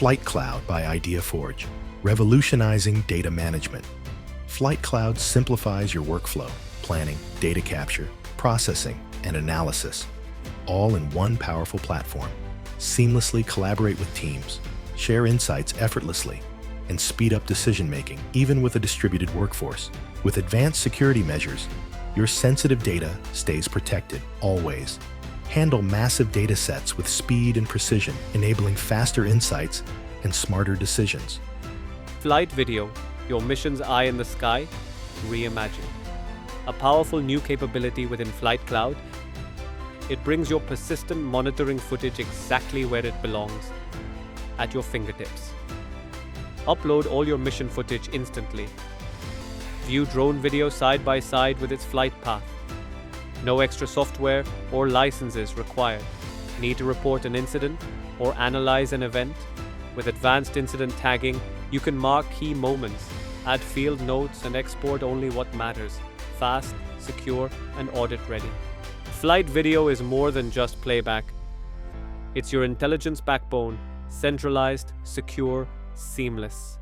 FLYGHT CLOUD by ideaForge, revolutionizing data management. FLYGHT CLOUD simplifies your workflow, planning, data capture, processing, and analysis, all in one powerful platform. Seamlessly collaborate with teams, share insights effortlessly, and speed up decision-making, even with a distributed workforce. With advanced security measures, your sensitive data stays protected, always. Handle massive data sets with speed and precision, enabling faster insights and smarter decisions. Flight Video, your mission's eye in the sky, reimagined. A powerful new capability within FLYGHT CLOUD. It brings your persistent monitoring footage exactly where it belongs, at your fingertips. Upload all your mission footage instantly. View drone video side by side with its flight path. No extra software or licenses required. Need to report an incident or analyze an event? With advanced incident tagging, you can mark key moments, add field notes, and export only what matters. Fast, secure, and audit-ready. FLYGHT Video is more than just playback. It's your intelligence backbone, centralized, secure, seamless.